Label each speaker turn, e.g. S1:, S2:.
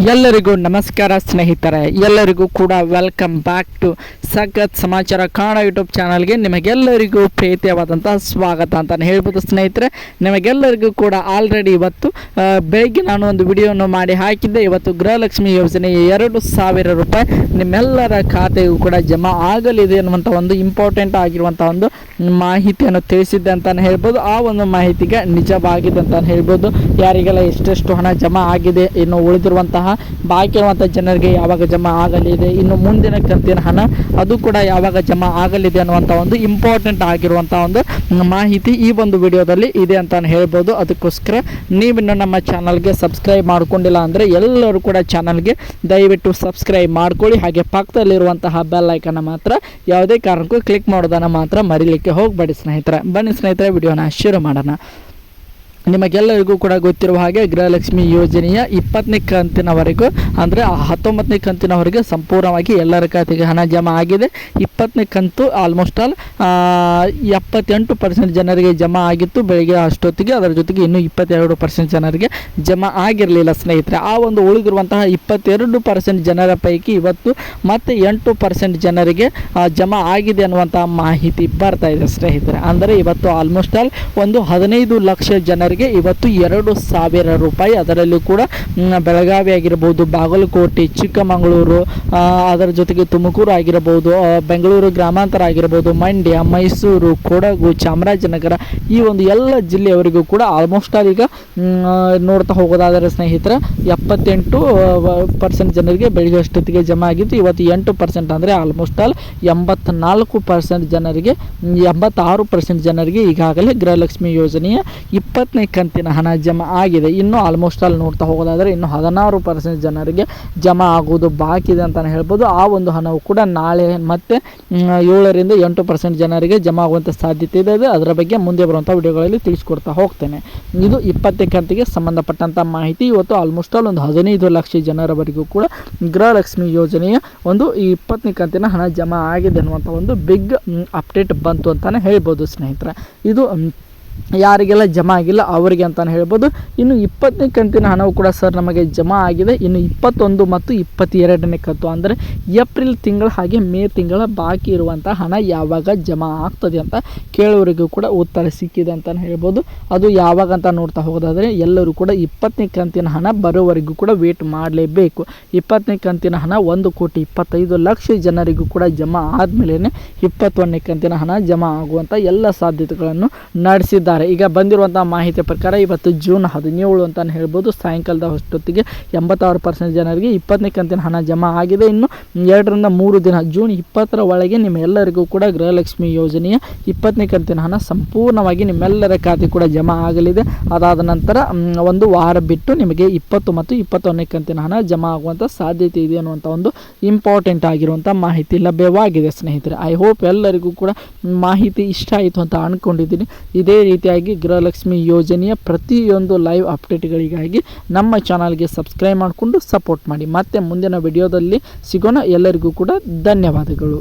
S1: ಎಲ್ಲರಿಗೂ ನಮಸ್ಕಾರ ಸ್ನೇಹಿತರೆ, ಎಲ್ಲರಿಗೂ ಕೂಡ ವೆಲ್ಕಮ್ ಬ್ಯಾಕ್ ಟು ಸಖತ್ ಸಮಾಚಾರ ಕನ್ನಡ ಯೂಟ್ಯೂಬ್ ಚಾನಲ್ಗೆ ನಿಮಗೆಲ್ಲರಿಗೂ ಪ್ರೀತಿಯಾದಂಥ ಸ್ವಾಗತ ಅಂತಲೇ ಹೇಳ್ಬೋದು. ಸ್ನೇಹಿತರೆ, ನಿಮಗೆಲ್ಲರಿಗೂ ಕೂಡ ಆಲ್ರೆಡಿ ಇವತ್ತು ಬೆಳಗ್ಗೆ ನಾನು ಒಂದು ವಿಡಿಯೋವನ್ನು ಮಾಡಿ ಹಾಕಿದ್ದೆ. ಇವತ್ತು ಗೃಹಲಕ್ಷ್ಮಿ ಯೋಜನೆ 2,000 ರೂಪಾಯಿ ನಿಮ್ಮೆಲ್ಲರ ಖಾತೆಗೂ ಕೂಡ ಜಮಾ ಆಗಲಿದೆ ಅನ್ನುವಂಥ ಒಂದು ಇಂಪಾರ್ಟೆಂಟ್ ಆಗಿರುವಂಥ ಒಂದು ಮಾಹಿತಿಯನ್ನು ತಿಳಿಸಿದ್ದೆ ಅಂತಲೇ ಹೇಳ್ಬೋದು. ಆ ಒಂದು ಮಾಹಿತಿಗೆ ನಿಜವಾಗಿದೆ ಅಂತಲೇ ಹೇಳ್ಬೋದು. ಯಾರಿಗೆಲ್ಲ ಎಷ್ಟೆಷ್ಟು ಹಣ ಜಮಾ ಆಗಿದೆ, ಇನ್ನು ಉಳಿದಿರುವಂತಹ ಬಾಕಿ ಇರುವಂಥ ಜನರಿಗೆ ಯಾವಾಗ ಜಮಾ ಆಗಲಿದೆ, ಇನ್ನು ಮುಂದಿನ ಕಂತಿನ ಹಣ ಅದು ಕೂಡ ಯಾವಾಗ ಜಮಾ ಆಗಲಿದೆ ಅನ್ನುವಂಥ ಒಂದು ಇಂಪಾರ್ಟೆಂಟ್ ಆಗಿರುವಂಥ ಒಂದು ಮಾಹಿತಿ ಈ ಒಂದು ವಿಡಿಯೋದಲ್ಲಿ ಇದೆ ಅಂತ ಹೇಳ್ಬೋದು. ಅದಕ್ಕೋಸ್ಕರ ನೀವಿನ್ನು ನಮ್ಮ ಚಾನಲ್ಗೆ ಸಬ್ಸ್ಕ್ರೈಬ್ ಮಾಡ್ಕೊಂಡಿಲ್ಲ ಅಂದರೆ ಎಲ್ಲರೂ ಕೂಡ ಚಾನಲ್ಗೆ ದಯವಿಟ್ಟು ಸಬ್ಸ್ಕ್ರೈಬ್ ಮಾಡ್ಕೊಳ್ಳಿ. ಹಾಗೆ ಪಕ್ಕದಲ್ಲಿರುವಂತಹ ಬೆಲ್ ಐಕನ್ನ ಮಾತ್ರ ಯಾವುದೇ ಕಾರಣಕ್ಕೂ ಕ್ಲಿಕ್ ಮಾಡೋದನ್ನು ಮಾತ್ರ ಮರಿಲಿಕ್ಕೆ ಹೋಗಬೇಡಿ ಸ್ನೇಹಿತರೆ. ಬನ್ನಿ ಸ್ನೇಹಿತರೆ, ವಿಡಿಯೋನ ಶುರು ಮಾಡೋಣ. ನಿಮಗೆಲ್ಲರಿಗೂ ಕೂಡ ಗೊತ್ತಿರುವ ಹಾಗೆ ಗೃಹಲಕ್ಷ್ಮಿ ಯೋಜನೆಯ 20ನೇ ಕಂತಿನವರೆಗೂ ಅಂದರೆ 19ನೇ ಕಂತಿನವರೆಗೆ ಸಂಪೂರ್ಣವಾಗಿ ಎಲ್ಲರ ಖಾತೆಗೆ ಹಣ ಜಮಾ ಆಗಿದೆ. 20ನೇ ಕಂತು ಆಲ್ಮೋಸ್ಟ್ ಆಲ್ 78% ಜನರಿಗೆ ಜಮಾ ಆಗಿತ್ತು ಬೆಳಗ್ಗೆ ಅಷ್ಟೊತ್ತಿಗೆ. ಅದರ ಜೊತೆಗೆ ಇನ್ನೂ 22% ಜನರಿಗೆ ಜಮಾ ಆಗಿರಲಿಲ್ಲ ಸ್ನೇಹಿತರೆ. ಆ ಒಂದು ಉಳಿದಿರುವಂತಹ 22% ಜನರ ಪೈಕಿ ಇವತ್ತು ಮತ್ತೆ 8% ಜನರಿಗೆ ಜಮಾ ಆಗಿದೆ ಅನ್ನುವಂತಹ ಮಾಹಿತಿ ಬರ್ತಾ ಇದೆ ಸ್ನೇಹಿತರೆ. ಅಂದರೆ ಇವತ್ತು ಆಲ್ಮೋಸ್ಟ್ ಆಲ್ ಒಂದು 15 ಲಕ್ಷ ಜನರಿಗೆ ಇವತ್ತು 2,000 ರೂಪಾಯಿ, ಅದರಲ್ಲೂ ಕೂಡ ಬೆಳಗಾವಿ ಆಗಿರಬಹುದು, ಬಾಗಲಕೋಟೆ, ಚಿಕ್ಕಮಗಳೂರು, ಅದರ ಜೊತೆಗೆ ತುಮಕೂರು ಆಗಿರಬಹುದು, ಬೆಂಗಳೂರು ಗ್ರಾಮಾಂತರ ಆಗಿರಬಹುದು, ಮಂಡ್ಯ, ಮೈಸೂರು, ಕೊಡಗು, ಚಾಮರಾಜನಗರ, ಈ ಒಂದು ಎಲ್ಲ ಜಿಲ್ಲೆಯವರಿಗೂ ಕೂಡ ಆಲ್ಮೋಸ್ಟ್ ಆಲ್ ಈಗ ನೋಡ್ತಾ ಹೋಗೋದಾದರೆ ಸ್ನೇಹಿತರೆ 78% ಜನರಿಗೆ ಬೆಳಗ್ಗೆ ಅಷ್ಟೊತ್ತಿಗೆ ಜಮಾ ಆಗಿತ್ತು. ಇವತ್ತು 8% ಅಂದರೆ ಆಲ್ಮೋಸ್ಟ್ ಆಲ್ 84% ಜನರಿಗೆ 86% ಜನರಿಗೆ ಈಗಾಗಲೇ ಗೃಹಲಕ್ಷ್ಮಿ ಯೋಜನೆಯ 20ನೇ ಕಂತಿನ ಹಣ ಜಮಾ ಆಗಿದೆ. ಇನ್ನು ಆಲ್ಮೋಸ್ಟ್ ಆಲ್ ನೋಡ್ತಾ ಹೋಗೋದಾದರೆ ಇನ್ನು 16% ಜನರಿಗೆ ಜಮಾ ಆಗುವುದು ಬಾಕಿ ಇದೆ ಅಂತಲೇ ಹೇಳ್ಬೋದು. ಆ ಒಂದು ಹಣವು ಕೂಡ ನಾಳೆ ಮತ್ತೆ 7ರಿಂದ 8% ಜನರಿಗೆ ಜಮಾ ಆಗುವಂಥ ಸಾಧ್ಯತೆ ಇದೆ. ಅದರ ಬಗ್ಗೆ ಮುಂದೆ ಬರುವಂಥ ವಿಡಿಯೋಗಳಲ್ಲಿ ತಿಳಿಸ್ಕೊಡ್ತಾ ಹೋಗ್ತೇನೆ. ಇದು 20ನೇ ಕಂತಿಗೆ ಸಂಬಂಧಪಟ್ಟಂಥ ಮಾಹಿತಿ. ಇವತ್ತು ಆಲ್ಮೋಸ್ಟ್ ಆಲ್ ಒಂದು 15 ಲಕ್ಷ ಜನರವರೆಗೂ ಕೂಡ ಗೃಹಲಕ್ಷ್ಮಿ ಯೋಜನೆಯ ಒಂದು 20ನೇ ಕಂತಿನ ಹಣ ಜಮಾ ಆಗಿದೆ ಅನ್ನುವಂಥ ಒಂದು ಬಿಗ್ ಅಪ್ಡೇಟ್ ಬಂತು ಅಂತಲೇ ಹೇಳ್ಬೋದು ಸ್ನೇಹಿತರೆ. ಇದು ಯಾರಿಗೆಲ್ಲ ಜಮಾ ಆಗಿಲ್ಲ ಅವರಿಗೆ ಅಂತಲೇ ಹೇಳ್ಬೋದು. ಇನ್ನು 20ನೇ ಕಂತಿನ ಹಣವು ಕೂಡ ಸರ್ ನಮಗೆ ಜಮಾ ಆಗಿದೆ. ಇನ್ನು 21 ಮತ್ತು 22ನೇ ಕಂತು ಅಂದರೆ ಏಪ್ರಿಲ್ ತಿಂಗಳ ಹಾಗೆ ಮೇ ತಿಂಗಳ ಬಾಕಿ ಇರುವಂಥ ಹಣ ಯಾವಾಗ ಜಮಾ ಆಗ್ತದೆ ಅಂತ ಕೇಳೋರಿಗೂ ಕೂಡ ಉತ್ತರ ಸಿಕ್ಕಿದೆ ಅಂತಲೇ ಹೇಳ್ಬೋದು. ಅದು ಯಾವಾಗ ಅಂತ ನೋಡ್ತಾ ಹೋಗೋದಾದರೆ ಎಲ್ಲರೂ ಕೂಡ 20ನೇ ಕಂತಿನ ಹಣ ಬರೋವರೆಗೂ ಕೂಡ ವೇಟ್ ಮಾಡಲೇಬೇಕು. 20ನೇ ಕಂತಿನ ಹಣ 1,25,00,000 ಜನರಿಗೂ ಕೂಡ ಜಮಾ ಆದಮೇಲೆ 21ನೇ ಕಂತಿನ ಹಣ ಜಮಾ ಆಗುವಂಥ ಎಲ್ಲ ಸಾಧ್ಯತೆಗಳನ್ನು ನಡೆಸಿದ್ದಾರೆ. ಈಗ ಬಂದಿರುವಂಥ ಮಾಹಿತಿ ಪ್ರಕಾರ ಇವತ್ತು ಜೂನ್ 17 ಅಂತಲೇ ಹೇಳ್ಬೋದು. ಸಾಯಂಕಾಲದ ಅಷ್ಟೊತ್ತಿಗೆ 86% ಜನರಿಗೆ 20ನೇ ಕಂತಿನ ಹಣ ಜಮಾ ಆಗಿದೆ. ಇನ್ನು 2ರಿಂದ 3 ದಿನ ಜೂನ್ 20ರ ಒಳಗೆ ನಿಮ್ಮೆಲ್ಲರಿಗೂ ಕೂಡ ಗೃಹಲಕ್ಷ್ಮಿ ಯೋಜನೆಯ 20ನೇ ಕಂತಿನ ಹಣ ಸಂಪೂರ್ಣವಾಗಿ ನಿಮ್ಮೆಲ್ಲರ ಖಾತೆ ಕೂಡ ಜಮಾ ಆಗಲಿದೆ. ಅದಾದ ನಂತರ ಒಂದು ವಾರ ಬಿಟ್ಟು ನಿಮಗೆ 20 ಮತ್ತು 21ನೇ ಕಂತಿನ ಹಣ ಜಮಾ ಆಗುವಂಥ ಸಾಧ್ಯತೆ ಇದೆ ಅನ್ನುವಂಥ ಒಂದು ಇಂಪಾರ್ಟೆಂಟ್ ಆಗಿರುವಂಥ ಮಾಹಿತಿ ಲಭ್ಯವಾಗಿದೆ ಸ್ನೇಹಿತರೆ. ಐ ಹೋಪ್ ಎಲ್ಲರಿಗೂ ಕೂಡ ಮಾಹಿತಿ ಇಷ್ಟ ಆಯಿತು ಅಂತ ಅಂದ್ಕೊಂಡಿದ್ದೀನಿ. ಇದೇ ರೀತಿಯಾಗಿ ಗೃಹಲಕ್ಷ್ಮಿ ಯೋಜನೆಯ ಪ್ರತಿಯೊಂದು ಲೈವ್ ಅಪ್ಡೇಟ್ಗಳಿಗಾಗಿ ನಮ್ಮ ಚಾನಲ್ಗೆ ಸಬ್ಸ್ಕ್ರೈಬ್ ಮಾಡಿಕೊಂಡು ಸಪೋರ್ಟ್ ಮಾಡಿ. ಮತ್ತೆ ಮುಂದಿನ ವಿಡಿಯೋದಲ್ಲಿ ಸಿಗೋಣ. ಎಲ್ಲರಿಗೂ ಕೂಡ ಧನ್ಯವಾದಗಳು.